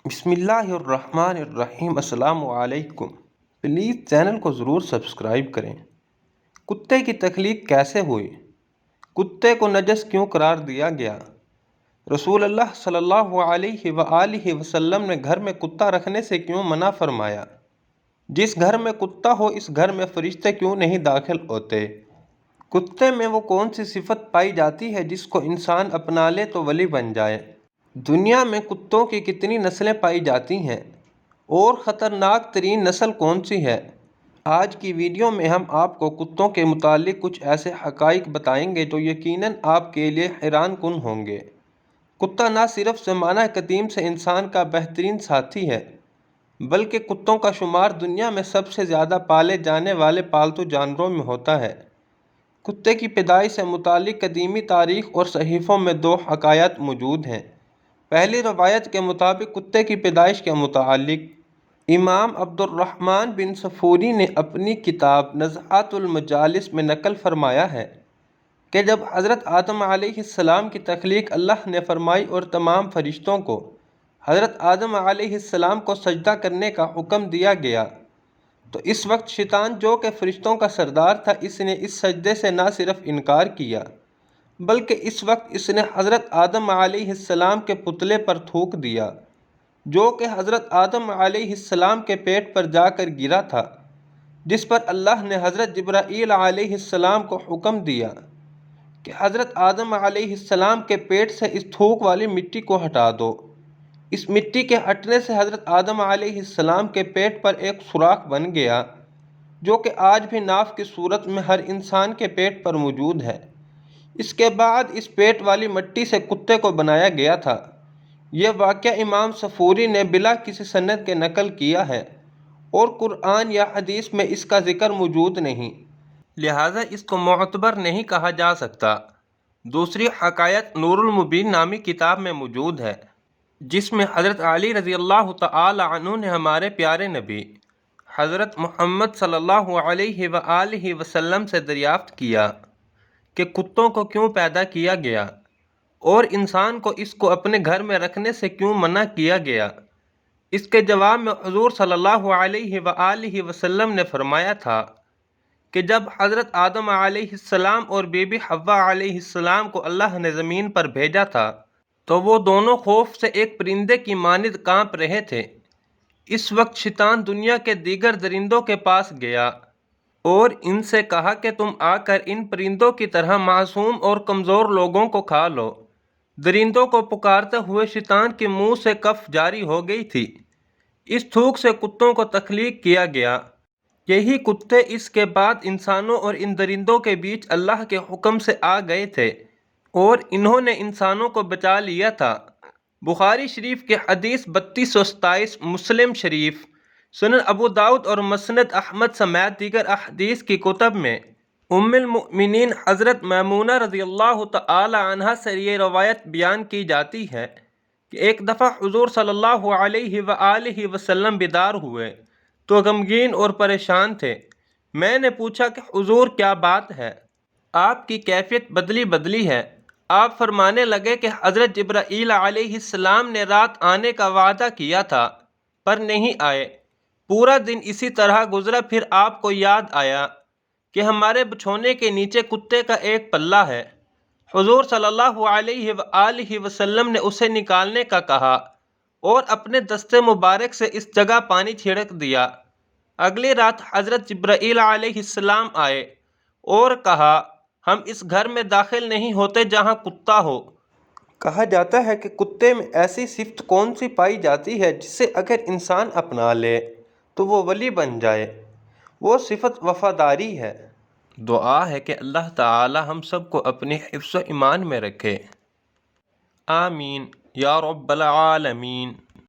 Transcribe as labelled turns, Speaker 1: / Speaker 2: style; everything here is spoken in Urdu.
Speaker 1: بسم اللہ الرحمن الرحیم۔ السلام علیکم۔ پلیز چینل کو ضرور سبسکرائب کریں۔ کتے کی تخلیق کیسے ہوئی؟ کتے کو نجس کیوں قرار دیا گیا؟ رسول اللہ صلی اللہ علیہ وآلہ وسلم نے گھر میں کتا رکھنے سے کیوں منع فرمایا؟ جس گھر میں کتا ہو اس گھر میں فرشتے کیوں نہیں داخل ہوتے؟ کتے میں وہ کون سی صفت پائی جاتی ہے جس کو انسان اپنا لے تو ولی بن جائے؟ دنیا میں کتوں کی کتنی نسلیں پائی جاتی ہیں اور خطرناک ترین نسل کون سی ہے؟ آج کی ویڈیو میں ہم آپ کو کتوں کے متعلق کچھ ایسے حقائق بتائیں گے جو یقیناً آپ کے لیے حیران کن ہوں گے۔ کتا نہ صرف زمانہ قدیم سے انسان کا بہترین ساتھی ہے بلکہ کتوں کا شمار دنیا میں سب سے زیادہ پالے جانے والے پالتو جانوروں میں ہوتا ہے۔ کتے کی پیدائش سے متعلق قدیمی تاریخ اور صحیفوں میں دو حکایات موجود ہیں۔ پہلی روایت کے مطابق کتے کی پیدائش کے متعلق امام عبد الرحمن بن صفوری نے اپنی کتاب نزہات المجالس میں نقل فرمایا ہے کہ جب حضرت آدم علیہ السلام کی تخلیق اللہ نے فرمائی اور تمام فرشتوں کو حضرت آدم علیہ السلام کو سجدہ کرنے کا حکم دیا گیا تو اس وقت شیطان جو کہ فرشتوں کا سردار تھا اس نے اس سجدے سے نہ صرف انکار کیا بلکہ اس وقت اس نے حضرت آدم علیہ السلام کے پتلے پر تھوک دیا جو کہ حضرت آدم علیہ السلام کے پیٹ پر جا کر گرا تھا، جس پر اللہ نے حضرت جبرائیل علیہ السلام کو حکم دیا کہ حضرت آدم علیہ السلام کے پیٹ سے اس تھوک والی مٹی کو ہٹا دو۔ اس مٹی کے ہٹنے سے حضرت آدم علیہ السلام کے پیٹ پر ایک سوراخ بن گیا جو کہ آج بھی ناف کی صورت میں ہر انسان کے پیٹ پر موجود ہے۔ اس کے بعد اس پیٹ والی مٹی سے کتے کو بنایا گیا تھا۔ یہ واقعہ امام صفوری نے بلا کسی سند کے نقل کیا ہے اور قرآن یا حدیث میں اس کا ذکر موجود نہیں، لہٰذا اس کو معتبر نہیں کہا جا سکتا۔ دوسری حکایت نور المبین نامی کتاب میں موجود ہے جس میں حضرت علی رضی اللہ تعالی عنہ نے ہمارے پیارے نبی حضرت محمد صلی اللہ علیہ وآلہ وسلم سے دریافت کیا کہ کتوں کو کیوں پیدا کیا گیا اور انسان کو اس کو اپنے گھر میں رکھنے سے کیوں منع کیا گیا؟ اس کے جواب میں حضور صلی اللہ علیہ وآلہ وسلم نے فرمایا تھا کہ جب حضرت آدم علیہ السلام اور بی بی حوا علیہ السلام کو اللہ نے زمین پر بھیجا تھا تو وہ دونوں خوف سے ایک پرندے کی مانند کانپ رہے تھے۔ اس وقت شیطان دنیا کے دیگر درندوں کے پاس گیا اور ان سے کہا کہ تم آ کر ان پرندوں کی طرح معصوم اور کمزور لوگوں کو کھا لو۔ درندوں کو پکارتے ہوئے شیطان کے منہ سے کف جاری ہو گئی تھی۔ اس تھوک سے کتوں کو تخلیق کیا گیا۔ یہی کتے اس کے بعد انسانوں اور ان درندوں کے بیچ اللہ کے حکم سے آ گئے تھے اور انہوں نے انسانوں کو بچا لیا تھا۔ بخاری شریف کی حدیث 3227، مسلم شریف، سنن ابو داؤد اور مسند احمد سمیت دیگر احادیث کی کتب میں ام المؤمنین حضرت میمونہ رضی اللہ تعالی عنہا سے یہ روایت بیان کی جاتی ہے کہ ایک دفعہ حضور صلی اللہ علیہ وآلہ وسلم بیدار ہوئے تو غمگین اور پریشان تھے۔ میں نے پوچھا کہ حضور کیا بات ہے؟ آپ کی کیفیت بدلی ہے۔ آپ فرمانے لگے کہ حضرت جبرائیل علیہ السلام نے رات آنے کا وعدہ کیا تھا پر نہیں آئے۔ پورا دن اسی طرح گزرا، پھر آپ کو یاد آیا کہ ہمارے بچھونے کے نیچے کتے کا ایک پلہ ہے۔ حضور صلی اللہ علیہ وآلہ وسلم نے اسے نکالنے کا کہا اور اپنے دستے مبارک سے اس جگہ پانی چھڑک دیا۔ اگلی رات حضرت جبرائیل علیہ السلام آئے اور کہا ہم اس گھر میں داخل نہیں ہوتے جہاں کتا ہو۔ کہا جاتا ہے کہ کتے میں ایسی صفت کون سی پائی جاتی ہے جسے اگر انسان اپنا لے تو وہ ولی بن جائے؟ وہ صفت وفاداری ہے۔ دعا ہے کہ اللہ تعالی ہم سب کو اپنے حفظ و ایمان میں رکھے۔ آمین یا رب العالمین۔